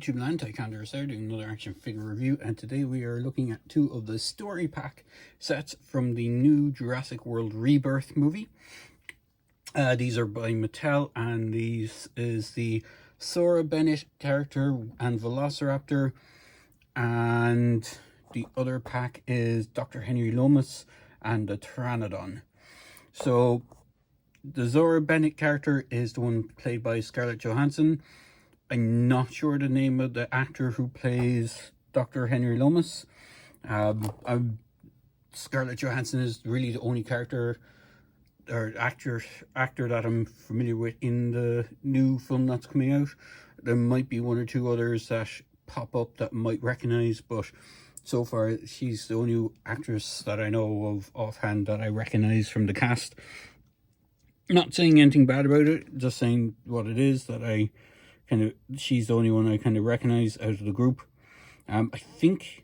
YouTube land, Tycanders there doing another action figure review, and today we are looking at two of the story pack sets from the new Jurassic World Rebirth movie. These are by Mattel, and these is the Zora Bennet character and Velociraptor, and the other pack is Dr. Henry Loomis and the Pteranodon. So the Zora Bennet character is the one played by Scarlett Johansson. I'm not sure the name of the actor who plays Dr. Henry Loomis. Scarlett Johansson is really the only character or actor that I'm familiar with in the new film that's coming out. There might be one or two others that pop up that I might recognize, but so far she's the only actress that I know of offhand that I recognize from the cast. Not saying anything bad about it, just saying what it is, that she's the only one I kind of recognize out of the group. I think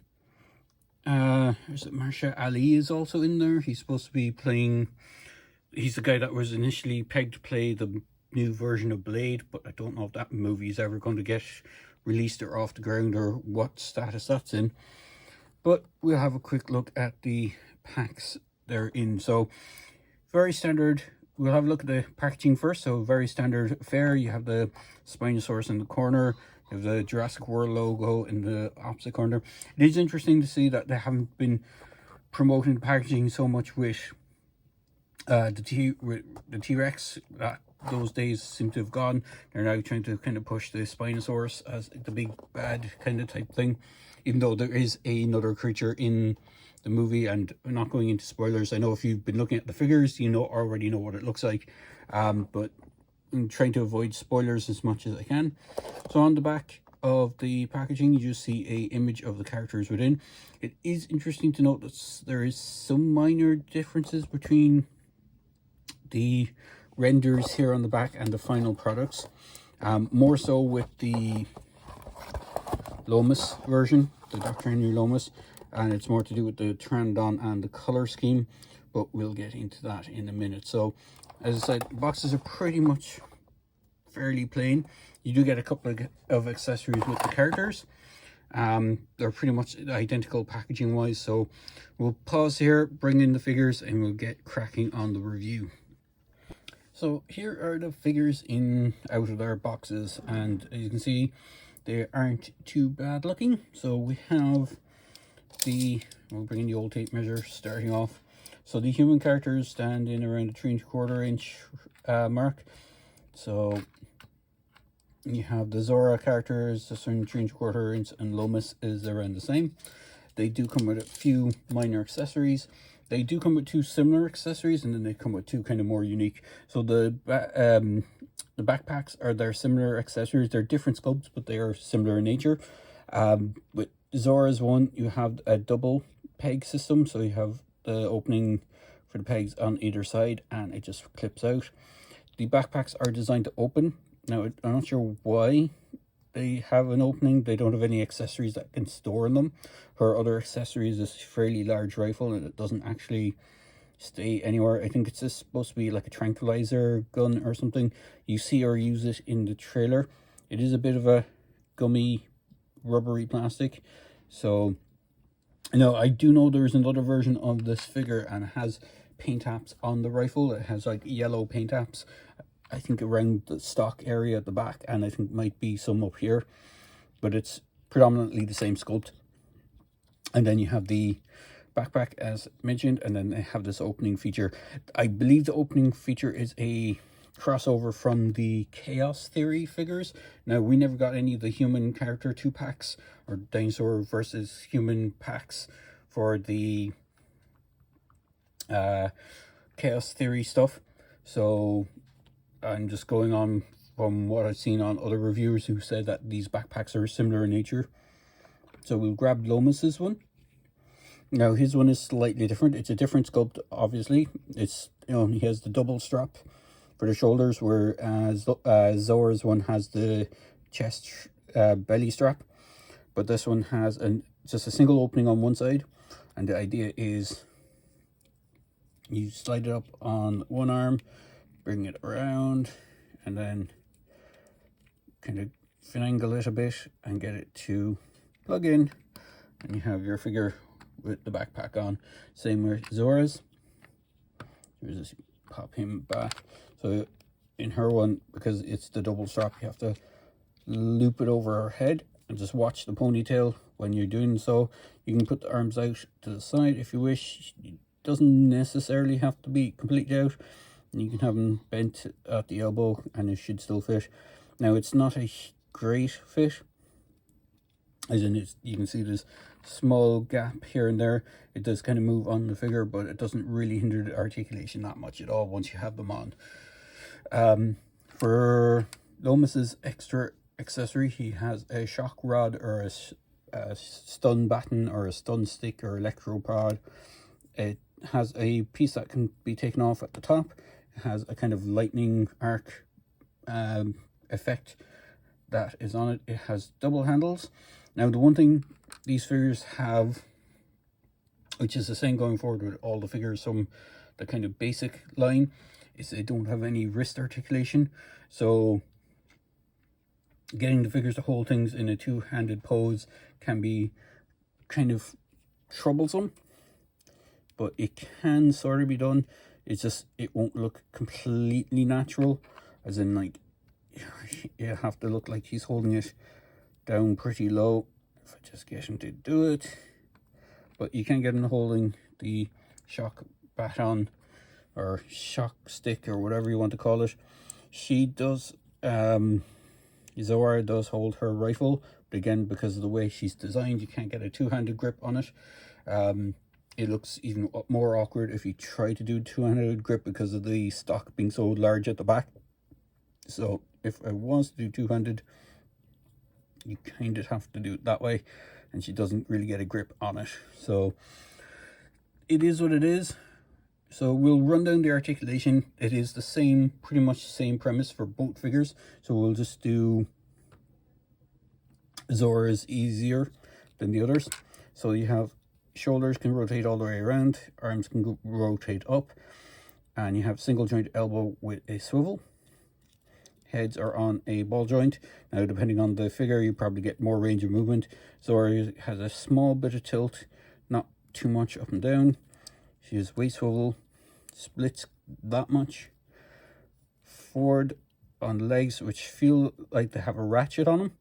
is it Marsha Ali is also in there. He's supposed to be playing, he's the guy that was initially pegged to play the new version of Blade, but I don't know if that movie is ever going to get released or off the ground or what status that's in. But we'll have a quick look at the packs they're in. So very standard. We'll have a look at the packaging first. So very standard fare. You have the Spinosaurus in the corner. You have the Jurassic World logo in the opposite corner. It is interesting to see that they haven't been promoting the packaging so much with the T-Rex. Those days seem to have gone. They're now trying to kind of push the Spinosaurus as the big bad kind of type thing, even though there is another creature in the movie. And I'm not going into spoilers. I know if you've been looking at the figures, you already know what it looks like, but I'm trying to avoid spoilers as much as I can. So on the back of the packaging, you just see a image of the characters within. It is interesting to note that there is some minor differences between the renders here on the back and the final products, more so with the Loomis version, the Dr. Henry Loomis, and it's more to do with the Pteranodon and the color scheme, but we'll get into that in a minute. So as I said, boxes are pretty much fairly plain. You do get a couple of accessories with the characters. They're pretty much identical packaging wise, so we'll pause here, bring in the figures, and we'll get cracking on the review. So here are the figures out of their boxes, and as you can see, they aren't too bad looking. So we have we'll bring in the old tape measure starting off. So the human characters stand in around the 3¼ inch mark. So you have the Zora characters just around 3¼ inch, and Loomis is around the same. They do come with a few minor accessories. They do come with two similar accessories, and then they come with two kind of more unique. So the backpacks are their similar accessories. They're different sculpts, but they are similar in nature. With Zora's one, you have a double peg system, so you have the opening for the pegs on either side, and it just clips out. The backpacks are designed to open. Now, I'm not sure why they have an opening. They don't have any accessories that can store in them. Her other accessories is a fairly large rifle, and it doesn't actually stay anywhere. I think it's just supposed to be like a tranquilizer gun or something. You see her use it in the trailer. It is a bit of a gummy, rubbery plastic. So, I do know there's another version of this figure, and it has paint apps on the rifle. It has like yellow paint apps, I think around the stock area at the back, and I think might be some up here, but it's predominantly the same sculpt. And then you have the backpack as mentioned, and then they have this opening feature. I believe the opening feature is a crossover from the Chaos Theory figures. Now, we never got any of the human character 2-packs or dinosaur versus human packs for the Chaos Theory stuff, so I'm just going on from what I've seen on other reviewers who said that these backpacks are similar in nature. So we'll grab Loomis's one. Now, his one is slightly different. It's a different sculpt, obviously. It's, he has the double strap for the shoulders, whereas Zora's one has the chest belly strap. but this one has just a single opening on one side, and the idea is you slide it up on one arm, bring it around, and then kind of finagle it a bit and get it to plug in, and you have your figure with the backpack on. Same with Zora's. Just pop him back. So in her one, because it's the double strap, you have to loop it over her head and just watch the ponytail when you're doing so. You can put the arms out to the side if you wish. It doesn't necessarily have to be completely out. You can have them bent at the elbow and it should still fit. Now, it's not a great fit, as in you can see this small gap here and there. It does kind of move on the figure, but it doesn't really hinder the articulation that much at all once you have them on. For Loomis's extra accessory, he has a shock rod or a stun baton or a stun stick or electropod. It has a piece that can be taken off at the top. It has a kind of lightning arc effect that is on it. It has double handles. Now, the one thing these figures have, which is the same going forward with all the figures from the kind of basic line, is they don't have any wrist articulation. So getting the figures to hold things in a two-handed pose can be kind of troublesome, but it can sort of be done. It's just, it won't look completely natural, as in, like, you have to look like he's holding it down pretty low. If I just get him to do it, but you can get him holding the shock baton or shock stick or whatever you want to call it. She does, Zora does hold her rifle, but again, because of the way she's designed, you can't get a two-handed grip on it. It looks even more awkward if you try to do two-handed grip because of the stock being so large at the back. So if I was to do two-handed, you kind of have to do it that way, and she doesn't really get a grip on it. So it is what it is. So we'll run down the articulation. It is the same, pretty much the same premise for both figures. So we'll just do Zora's easier than the others. So you have shoulders can rotate all the way around, arms can rotate up, and you have single joint elbow with a swivel. Heads are on a ball joint. Now, depending on the figure, you probably get more range of movement. Zora has a small bit of tilt, not too much up and down. She has waist swivel, splits that much. Forward on legs, which feel like they have a ratchet on them.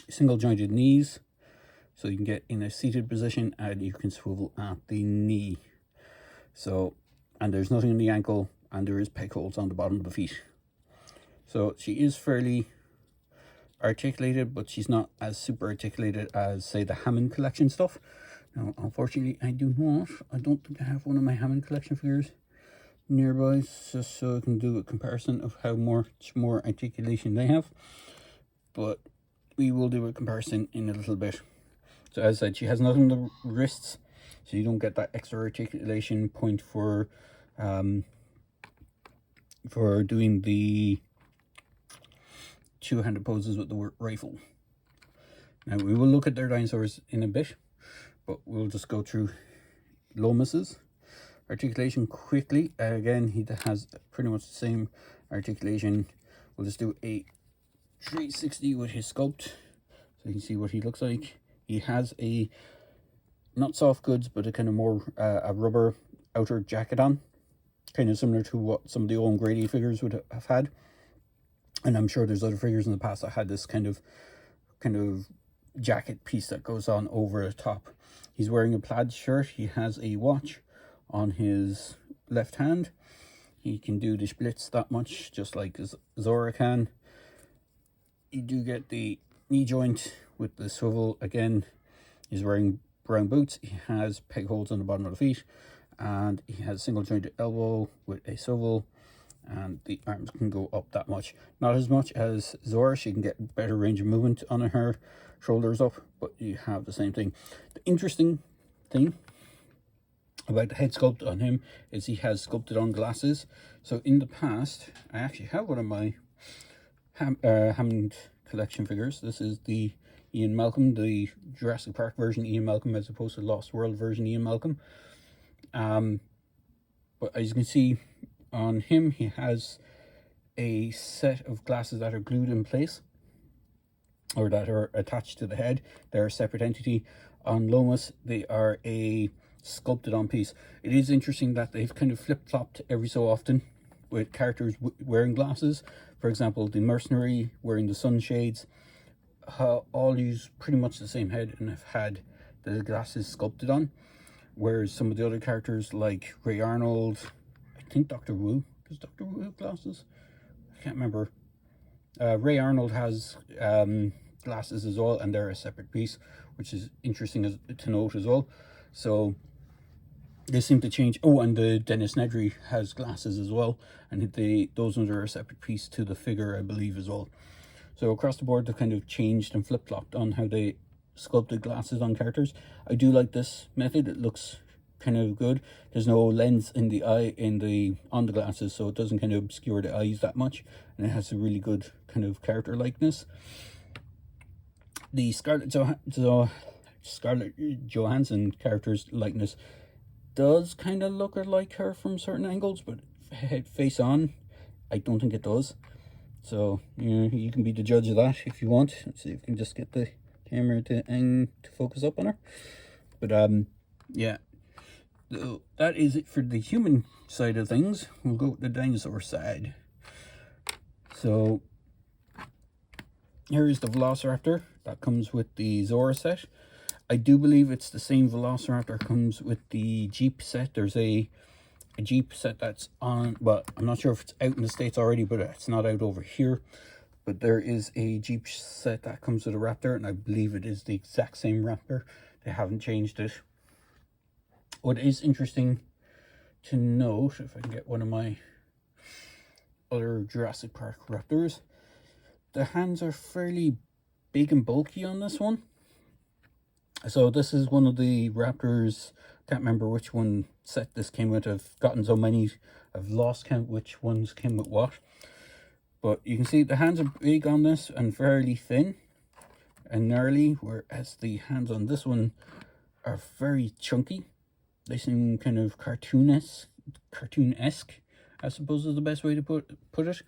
Single jointed knees, so you can get in a seated position and you can swivel at the knee. So, and there's nothing in the ankle, and there is peg holes on the bottom of the feet. So she is fairly articulated, but she's not as super articulated as, say, the Hammond collection stuff. Now, unfortunately, I don't think I have one of my Hammond collection figures nearby, just so I can do a comparison of how much more articulation they have. But we will do a comparison in a little bit. So as I said, she has nothing on the wrists, so you don't get that extra articulation point for doing the two-handed poses with the rifle. Now, we will look at their dinosaurs in a bit, but we'll just go through Loomis's articulation quickly. Again, he has pretty much the same articulation. We'll just do a 360 with his sculpt, so you can see what he looks like. He has a, not soft goods, but a kind of more a rubber outer jacket on, kind of similar to what some of the old Grady figures would have had. And I'm sure there's other figures in the past that had this kind of jacket piece that goes on over the top. He's wearing a plaid shirt. He has a watch on his left hand. He can do the splits that much, just like Zora can. You do get the knee joint with the swivel. Again, he's wearing brown boots. He has peg holes on the bottom of the feet, and he has single jointed elbow with a swivel, and the arms can go up that much. Not as much as Zora. She can get better range of movement on her shoulders up, but you have the same thing. The interesting thing about the head sculpt on him is he has sculpted on glasses. So in the past, I actually have one of my Hammond collection figures. This is the Ian Malcolm, the Jurassic Park version Ian Malcolm, as opposed to Lost World version Ian Malcolm. But as you can see on him, he has a set of glasses that are glued in place, or that are attached to the head. They're a separate entity. On Loomis, they are a sculpted on piece. It is interesting that they've kind of flip-flopped every so often with characters wearing glasses. For example, the mercenary wearing the sunshades all use pretty much the same head and have had the glasses sculpted on, whereas some of the other characters like Ray Arnold, I think Dr. Wu, does Dr. Wu have glasses? I can't remember. Ray Arnold has glasses as well, and they're a separate piece, which is interesting to note as well. So they seem to change. Oh, and the Dennis Nedry has glasses as well, and those ones are a separate piece to the figure, I believe, as well. So across the board, they've kind of changed and flip-flopped on how they sculpted glasses on characters. I do like this method. It looks kind of good. There's no lens in the eye on the glasses, so it doesn't kind of obscure the eyes that much, and it has a really good kind of character likeness. The Scarlett Johansson character's likeness does kind of look like her from certain angles, but face on, I don't think it does. So you can be the judge of that if you want. Let's see if we can just get the camera to focus up on her. But yeah, so that is it for the human side of things. We'll go with the dinosaur side. So here is the Velociraptor that comes with the Zora set. I do believe it's the same Velociraptor comes with the Jeep set. There's a Jeep set that's on, but I'm not sure if it's out in the States already, but it's not out over here. But there is a Jeep set that comes with a Raptor, and I believe it is the exact same Raptor. They haven't changed it. What is interesting to note, if I can get one of my other Jurassic Park Raptors, the hands are fairly big and bulky on this one. So this is one of the Raptors. Can't remember which one set this came with. I've gotten so many, I've lost count which ones came with what. But you can see the hands are big on this and fairly thin and gnarly, whereas the hands on this one are very chunky. They seem kind of cartoon-esque, I suppose is the best way to put it.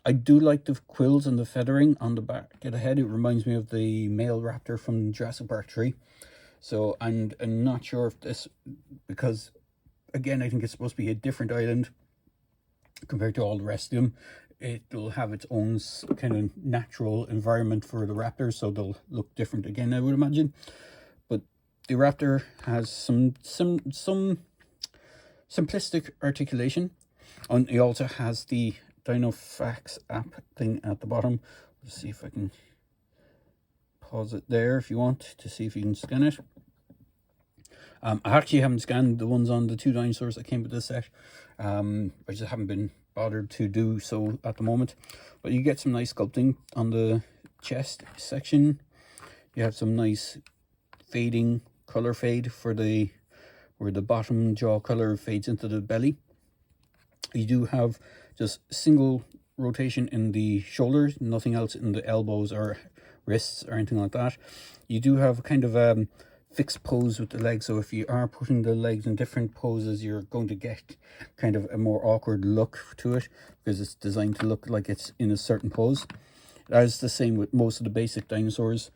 I do like the quills and the feathering on the back of the head. It reminds me of the male raptor from Jurassic Park 3. So, and I'm not sure if this, because again, I think it's supposed to be a different island compared to all the rest of them. It'll have its own kind of natural environment for the raptors, so they'll look different again, I would imagine. But the raptor has some simplistic articulation. And it also has the Dinofax app thing at the bottom. Let's see if I can pause it there if you want to see if you can scan it. I actually haven't scanned the ones on the two dinosaurs that came with this set. I just haven't been bothered to do so at the moment. But you get some nice sculpting on the chest section. You have some nice fading color fade for where the bottom jaw color fades into the belly. You do have just single rotation in the shoulders, nothing else in the elbows or wrists or anything like that. You do have kind of fixed pose with the legs, so if you are putting the legs in different poses, you're going to get kind of a more awkward look to it, because it's designed to look like it's in a certain pose. That is the same with most of the basic dinosaurs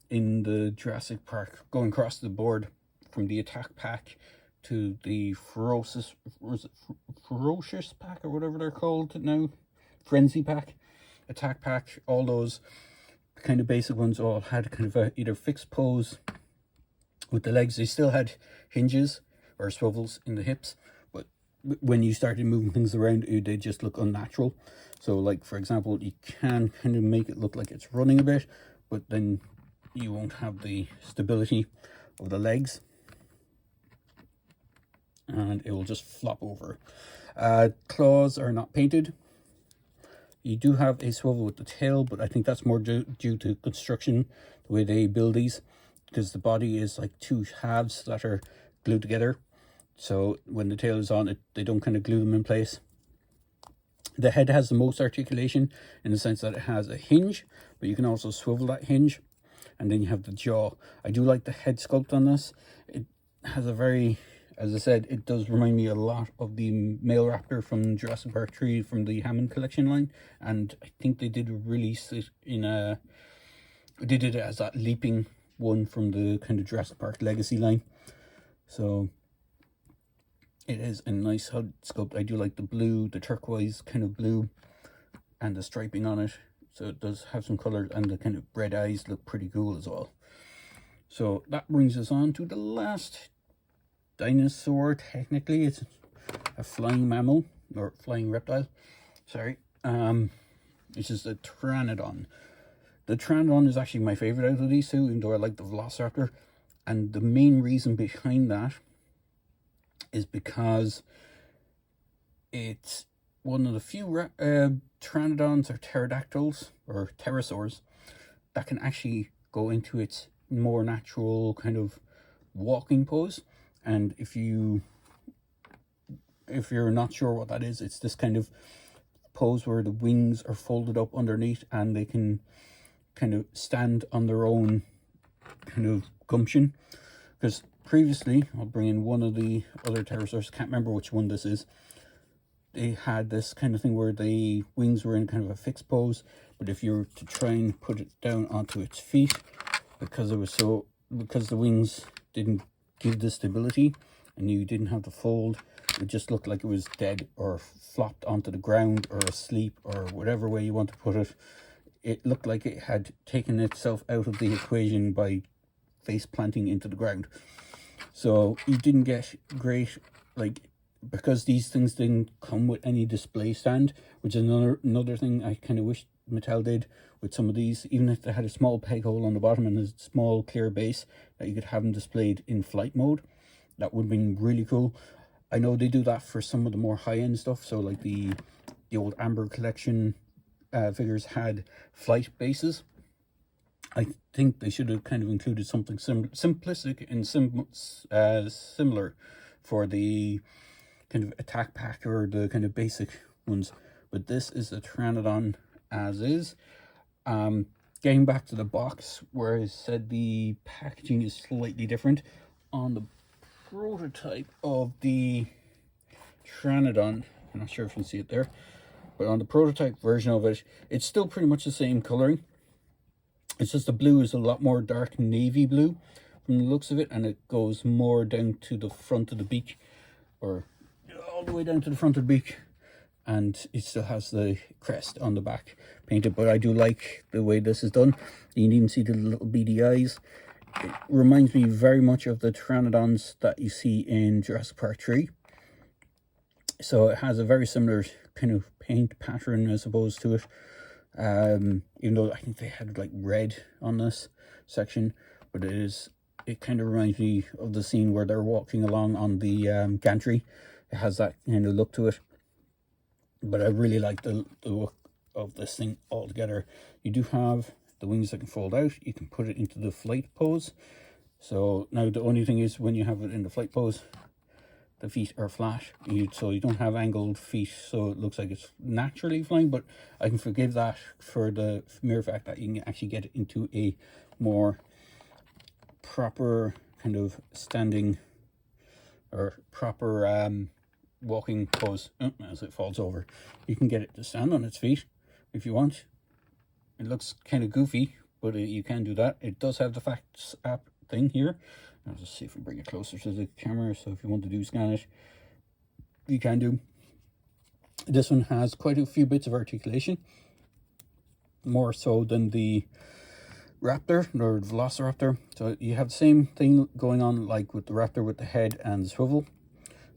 in the Jurassic Park, going across the board from the attack pack to the ferocious pack, or whatever they're called now, frenzy pack, attack pack. All those kind of basic ones all had kind of either fixed pose with the legs. They still had hinges or swivels in the hips, but when you started moving things around, they just look unnatural. So like, for example, you can kind of make it look like it's running a bit, but then you won't have the stability of the legs, and it will just flop over. Claws are not painted. You do have a swivel with the tail, but I think that's more due to construction, the way they build these, because the body is like two halves that are glued together. So when the tail is on it, they don't kind of glue them in place. The head has the most articulation in the sense that it has a hinge, but you can also swivel that hinge. and then you have the jaw. I do like the head sculpt on this. It has a very, as I said, it does remind me a lot of the male raptor from Jurassic Park 3 from the Hammond collection line, and I think they did release it in a, they did it as that leaping one from the kind of Jurassic Park Legacy line. So it is a nice head sculpt. I do like the blue, the turquoise kind of blue, and the striping on it. So it does have some colours, and the kind of red eyes look pretty cool as well. So that brings us on to the last dinosaur. Technically it's a flying mammal, or flying reptile, sorry, which is the Pteranodon. The Pteranodon is actually my favorite out of these two, even though I like the Velociraptor. And the main reason behind that is because it's one of the few Pteranodons or pterodactyls or pterosaurs that can actually go into its more natural kind of walking pose. And if you're not sure what that is, it's this kind of pose where the wings are folded up underneath and they can kind of stand on their own kind of gumption. Because previously, I'll bring in one of the other pterosaurs, can't remember which one this is, they had this kind of thing where the wings were in kind of a fixed pose, but if you were to try and put it down onto its feet, because the wings didn't give the stability and you didn't have the fold, it just looked like it was dead or flopped onto the ground or asleep, or whatever way you want to put it. It looked like it had taken itself out of the equation by face planting into the ground. So you didn't get great, like, because these things didn't come with any display stand, which is another thing I kind of wish Mattel did with some of these. Even if they had a small peg hole on the bottom and a small clear base, that you could have them displayed in flight mode, that would have been really cool. I know they do that for some of the more high-end stuff, so like the old Amber collection figures had flight bases. I think they should have kind of included something simplistic and similar for the kind of attack pack or the kind of basic ones. But this is the Pteranodon as is. Getting back to the box, where I said the packaging is slightly different. On the prototype of the Pteranodon, I'm not sure if you can see it there, but on the prototype version of it, it's still pretty much the same coloring. It's just the blue is a lot more dark navy blue from the looks of it, and it goes more down to the front of the beak, or all the way down to the front of the beak, and it still has the crest on the back painted. But I do like the way this is done. You can even see the little beady eyes. It reminds me very much of the Pteranodons that you see in Jurassic Park 3. So it has a very similar kind of paint pattern, I suppose, to it. Even though I think they had like red on this section, but it kind of reminds me of the scene where they're walking along on the gantry. It has that kind of look to it. But I really like the look of this thing altogether. You do have the wings that can fold out. You can put it into the flight pose. So now the only thing is, when you have it in the flight pose, the feet are flat, so you don't have angled feet, so it looks like it's naturally flying. But I can forgive that for the mere fact that you can actually get it into a more proper kind of standing or proper walking pose. As it falls over, you can get it to stand on its feet if you want. It looks kind of goofy, but you can do that. It does have the facts app thing here. I'll just see if we bring it closer to the camera, so if you want to do scan it, you can do. This one has quite a few bits of articulation, more so than the Raptor or the Velociraptor. So you have the same thing going on like with the Raptor, with the head and the swivel.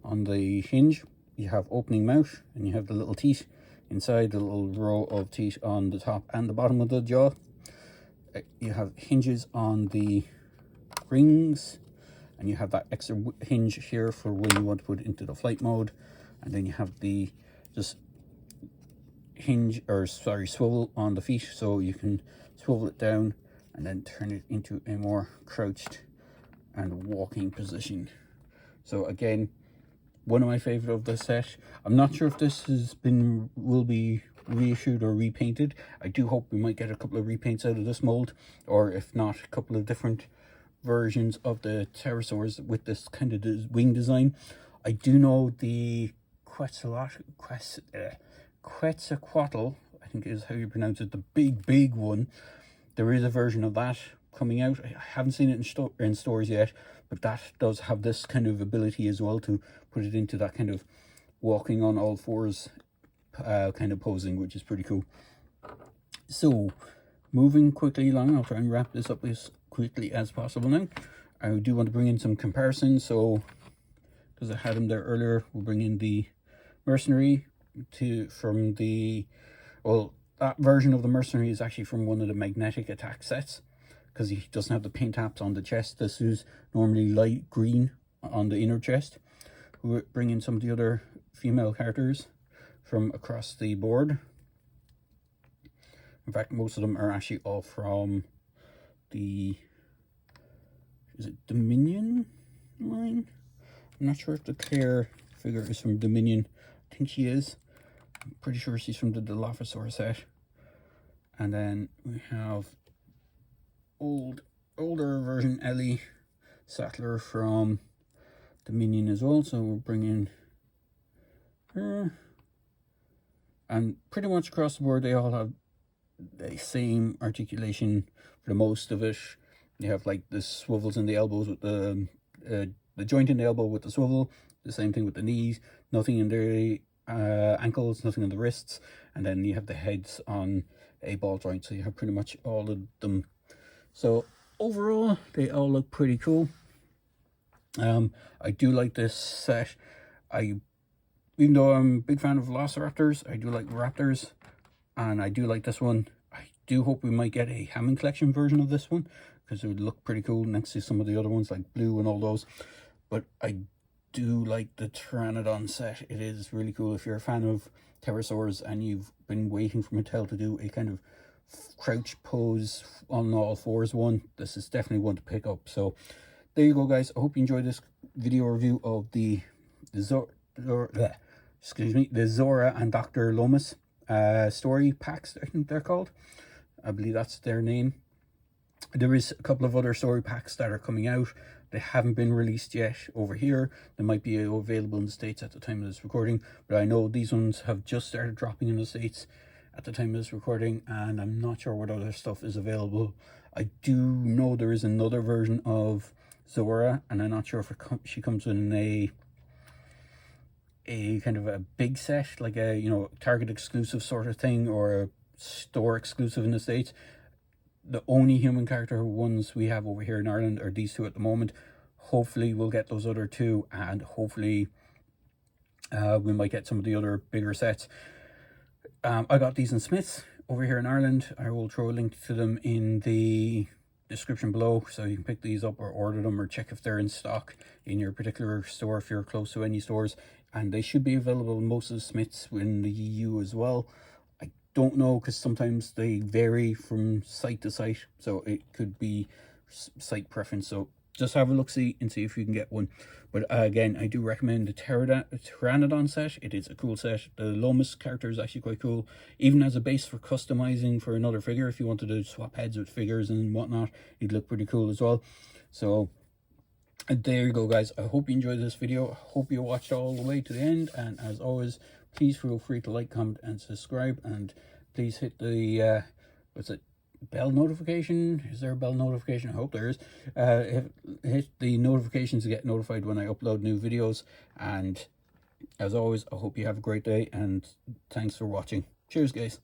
On the hinge, you have opening mouth, and you have the little teeth inside, the little row of teeth on the top and the bottom of the jaw. You have hinges on the rings, and you have that extra hinge here for when you want to put it into the flight mode. And then you have the just hinge, or sorry, swivel on the feet, so you can swivel it down and then turn it into a more crouched and walking position. So again, one of my favorite of the set. I'm not sure if this will be reissued or repainted. I do hope we might get a couple of repaints out of this mold, or if not, a couple of different versions of the pterosaurs with this kind of wing design. I do know the Quetzalcoatl, I think is how you pronounce it, the big one. There is a version of that coming out. I haven't seen it in stores yet, but that does have this kind of ability as well to put it into that kind of walking on all fours kind of posing, which is pretty cool. So moving quickly along, I'll try and wrap this up as quickly as possible now. I do want to bring in some comparisons, so because I had them there earlier, we'll bring in the mercenary from the, well, that version of the mercenary is actually from one of the magnetic attack sets, because he doesn't have the paint taps on the chest. This is normally light green on the inner chest. We'll bring in some of the other female characters from across the board. In fact, most of them are actually all from the, is it Dominion line? I'm not sure if the Claire figure is from Dominion. I think she is. I'm pretty sure she's from the Dilophosaur set. And then we have older version Ellie Sattler from Dominion as well. So we'll bring in her. And pretty much across the board, they all have the same articulation for the most of it. You have like the swivels in the elbows with the joint in the elbow with the swivel. The same thing with the knees. Nothing in the ankles, nothing on the wrists. And then you have the heads on a ball joint. So you have pretty much all of them. So overall, they all look pretty cool. I do like this set. Even though I'm a big fan of Velociraptors, I do like Raptors, and I do like this one. I do hope we might get a Hammond Collection version of this one, because it would look pretty cool next to some of the other ones like Blue and all those. But I do like the Pteranodon set. It is really cool. If you're a fan of pterosaurs and you've been waiting for Mattel to do a kind of crouch pose on all fours one, this is definitely one to pick up. So there you go, guys. I hope you enjoyed this video review of the Zora and Dr. Loomis story packs, I think they're called. I believe that's their name. There is a couple of other story packs that are coming out. They haven't been released yet over here. They might be available in the States at the time of this recording, but I know these ones have just started dropping in the States at the time of this recording, and I'm not sure what other stuff is available. I do know there is another version of Zora, and I'm not sure if she comes in a kind of a big set, like a, you know, Target exclusive sort of thing, or a store exclusive in the States. The only human character ones we have over here in Ireland are these two at the moment. Hopefully we'll get those other two, and hopefully we might get some of the other bigger sets. I got these in Smyths over here in Ireland. I will throw a link to them in the description below, so you can pick these up or order them, or check if they're in stock in your particular store if you're close to any stores. And they should be available in most of the Smyths in the EU as well. I don't know, because sometimes they vary from site to site, so it could be site preference. So just have a look-see and see if you can get one. But again, I do recommend the Pteranodon set. It is a cool set. The Loomis character is actually quite cool, even as a base for customizing for another figure. If you wanted to swap heads with figures and whatnot, it'd look pretty cool as well. So there you go, guys. I hope you enjoyed this video. I hope you watched all the way to the end, and as always, please feel free to like, comment, and subscribe, and please hit the bell notification. Is there a bell notification? I hope there is. Hit the notifications to get notified when I upload new videos. And as always, I hope you have a great day, and thanks for watching. Cheers, guys.